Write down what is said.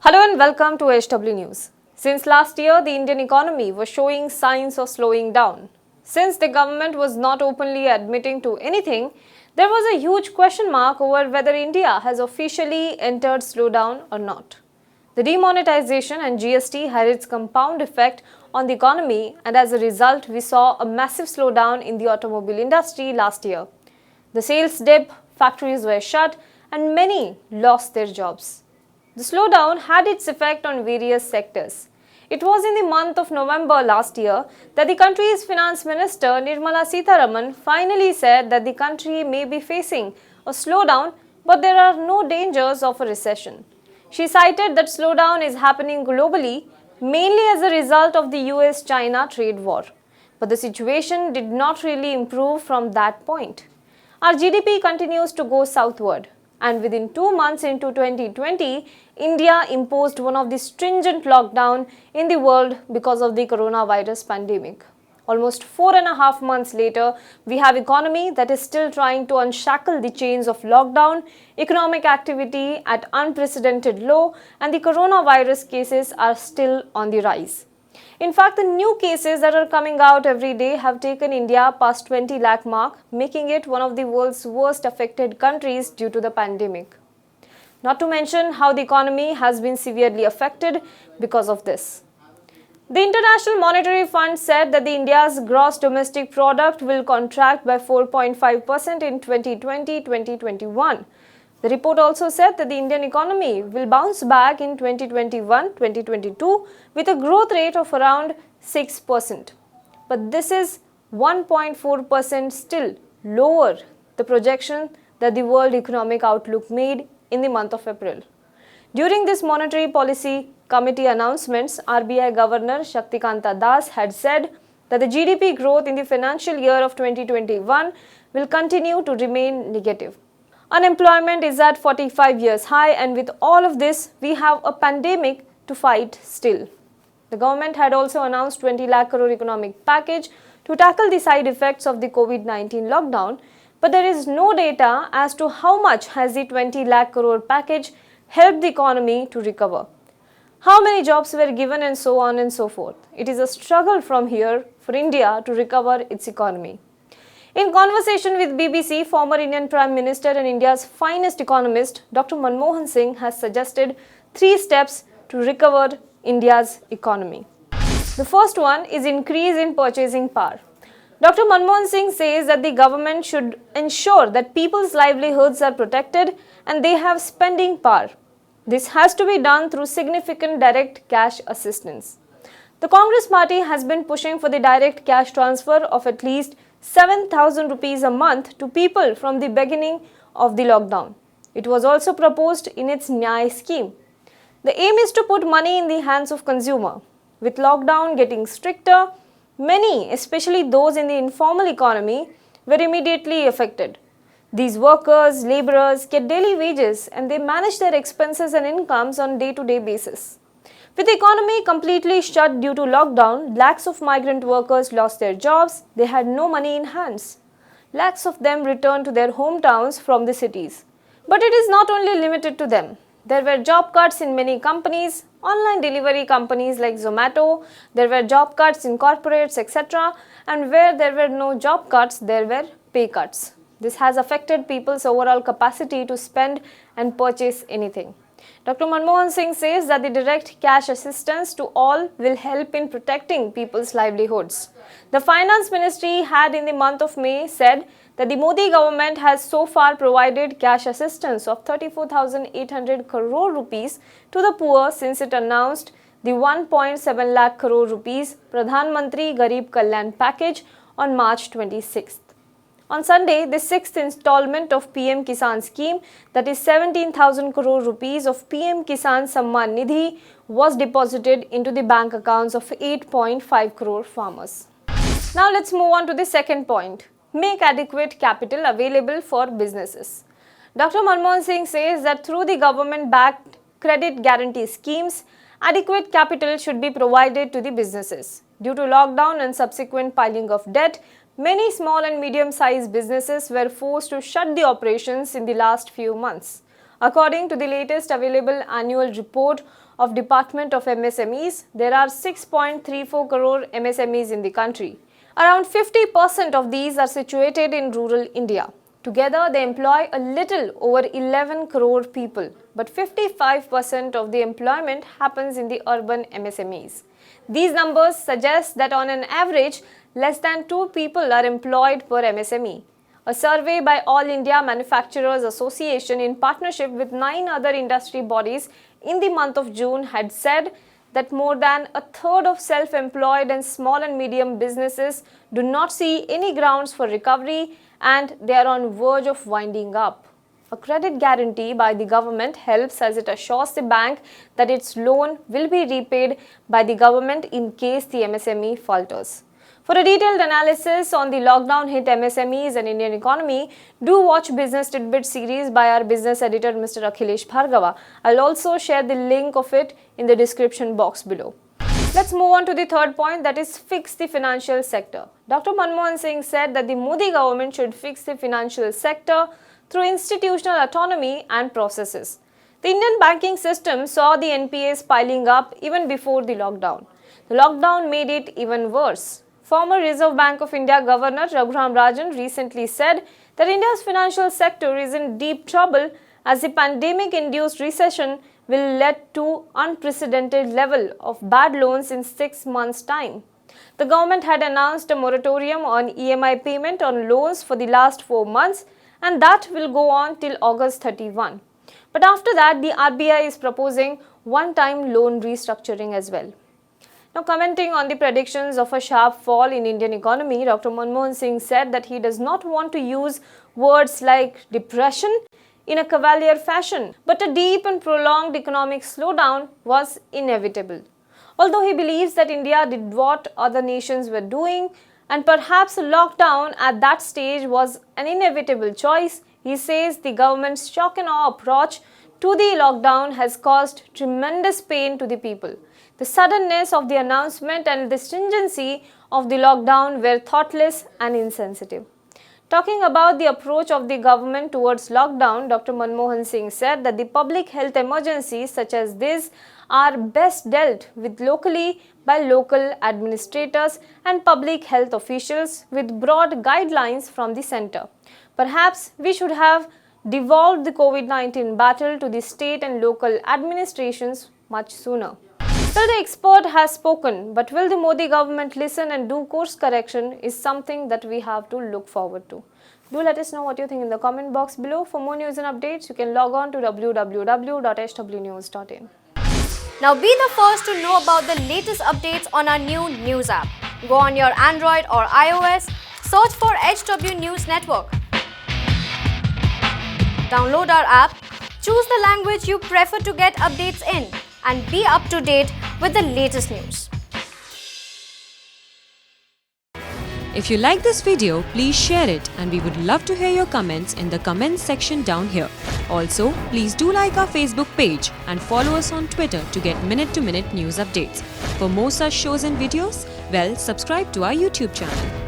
Hello and welcome to HW News. Since last year, the Indian economy was showing signs of slowing down. Since the government was not openly admitting to anything, there was a huge question mark over whether India has officially entered slowdown or not. The demonetization and GST had its compound effect on the economy, and as a result, we saw a massive slowdown in the automobile industry last year. The sales dipped, factories were shut, and many lost their jobs. The slowdown had its effect on various sectors. It was in the month of November last year that the country's finance minister Nirmala Sitharaman finally said that the country may be facing a slowdown, but there are no dangers of a recession. She cited that slowdown is happening globally, mainly as a result of the US-China trade war. But the situation did not really improve from that point. Our GDP continues to go southward. And within 2 months into 2020, India imposed one of the stringent lockdowns in the world because of the coronavirus pandemic. Almost 4.5 months later, we have economy that is still trying to unshackle the chains of lockdown, economic activity at unprecedented low, and the coronavirus cases are still on the rise. In fact, the new cases that are coming out every day have taken India past 20 lakh mark, making it one of the world's worst affected countries due to the pandemic. Not to mention how the economy has been severely affected because of this. The International Monetary Fund said that India's gross domestic product will contract by 4.5% in 2020-2021. The report also said that the Indian economy will bounce back in 2021-2022 with a growth rate of around 6%. But this is 1.4% still lower the projection that the World Economic Outlook made in the month of April. During this Monetary Policy Committee announcements, RBI Governor Shaktikanta Das had said that the GDP growth in the financial year of 2021 will continue to remain negative. Unemployment is at 45 years high, and with all of this, we have a pandemic to fight still. The government had also announced 20 lakh crore economic package to tackle the side effects of the COVID-19 lockdown, but there is no data as to how much has the 20 lakh crore package helped the economy to recover. How many jobs were given and so on and so forth. It is a struggle from here for India to recover its economy. In conversation with BBC, former Indian Prime Minister and India's finest economist, Dr Manmohan Singh has suggested 3 steps to recover India's economy. The first one is increase in purchasing power. Dr Manmohan Singh says that the government should ensure that people's livelihoods are protected and they have spending power. This has to be done through significant direct cash assistance. The Congress party has been pushing for the direct cash transfer of at least 7,000 rupees a month to people from the beginning of the lockdown. It was also proposed in its Nyay scheme. The aim is to put money in the hands of consumer. With lockdown getting stricter, many, especially those in the informal economy, were immediately affected. These workers, laborers get daily wages and they manage their expenses and incomes on day-to-day basis. With the economy completely shut due to lockdown, lakhs of migrant workers lost their jobs, they had no money in hands. Lakhs of them returned to their hometowns from the cities. But it is not only limited to them. There were job cuts in many companies, online delivery companies like Zomato, there were job cuts in corporates, etc. And where there were no job cuts, there were pay cuts. This has affected people's overall capacity to spend and purchase anything. Dr Manmohan Singh says that the direct cash assistance to all will help in protecting people's livelihoods. The Finance Ministry had in the month of May said that the Modi government has so far provided cash assistance of 34,800 crore rupees to the poor since it announced the 1.7 lakh crore rupees Pradhan Mantri Garib Kalyan package on March 26th. On Sunday, the 6th installment of PM Kisan scheme, that is 17,000 crore rupees of PM Kisan Samman Nidhi, was deposited into the bank accounts of 8.5 crore farmers. Now let's move on to the second point. Make adequate capital available for businesses. Dr Manmohan Singh says that through the government-backed credit guarantee schemes, adequate capital should be provided to the businesses. Due to lockdown and subsequent piling of debt, many small and medium-sized businesses were forced to shut the operations in the last few months. According to the latest available annual report of Department of MSMEs, there are 6.34 crore MSMEs in the country. Around 50% of these are situated in rural India. Together, they employ a little over 11 crore people, but 55% of the employment happens in the urban MSMEs. These numbers suggest that on an average, less than 2 people are employed per MSME. A survey by All India Manufacturers Association in partnership with 9 other industry bodies in the month of June had said that more than a third of self-employed and small and medium businesses do not see any grounds for recovery and they are on verge of winding up. A credit guarantee by the government helps as it assures the bank that its loan will be repaid by the government in case the MSME falters. For a detailed analysis on the lockdown hit MSMEs and Indian economy, do watch Business Tidbit series by our business editor Mr. Akhilesh Bhargava. I'll also share the link of it in the description box below. Let's move on to the third point, that is fix the financial sector. Dr. Manmohan Singh said that the Modi government should fix the financial sector through institutional autonomy and processes. The Indian banking system saw the NPAs piling up even before the lockdown. The lockdown made it even worse. Former Reserve Bank of India Governor Raghuram Rajan recently said that India's financial sector is in deep trouble as the pandemic-induced recession will lead to unprecedented level of bad loans in 6 months' time. The government had announced a moratorium on EMI payment on loans for the last 4 months and that will go on till August 31. But after that, the RBI is proposing one-time loan restructuring as well. Now, commenting on the predictions of a sharp fall in Indian economy, Dr. Manmohan Singh said that he does not want to use words like depression in a cavalier fashion, but a deep and prolonged economic slowdown was inevitable. Although he believes that India did what other nations were doing, and perhaps a lockdown at that stage was an inevitable choice, he says the government's shock and awe approach to the lockdown has caused tremendous pain to the people. The suddenness of the announcement and the stringency of the lockdown were thoughtless and insensitive. Talking about the approach of the government towards lockdown, Dr. Manmohan Singh said that the public health emergencies such as this are best dealt with locally by local administrators and public health officials with broad guidelines from the centre. Perhaps we should have devolved the COVID-19 battle to the state and local administrations much sooner. Still, the expert has spoken, but will the Modi government listen and do course correction is something that we have to look forward to. Do let us know what you think in the comment box below. For more news and updates, you can log on to www.hwnews.in. Now be the first to know about the latest updates on our new news app. Go on your Android or iOS, search for HW News Network. Download our app, choose the language you prefer to get updates in, and be up to date with the latest news. If you like this video, please share it and we would love to hear your comments in the comments section down here. Also, please do like our Facebook page and follow us on Twitter to get minute-to-minute news updates. For more such shows and videos, well, subscribe to our YouTube channel.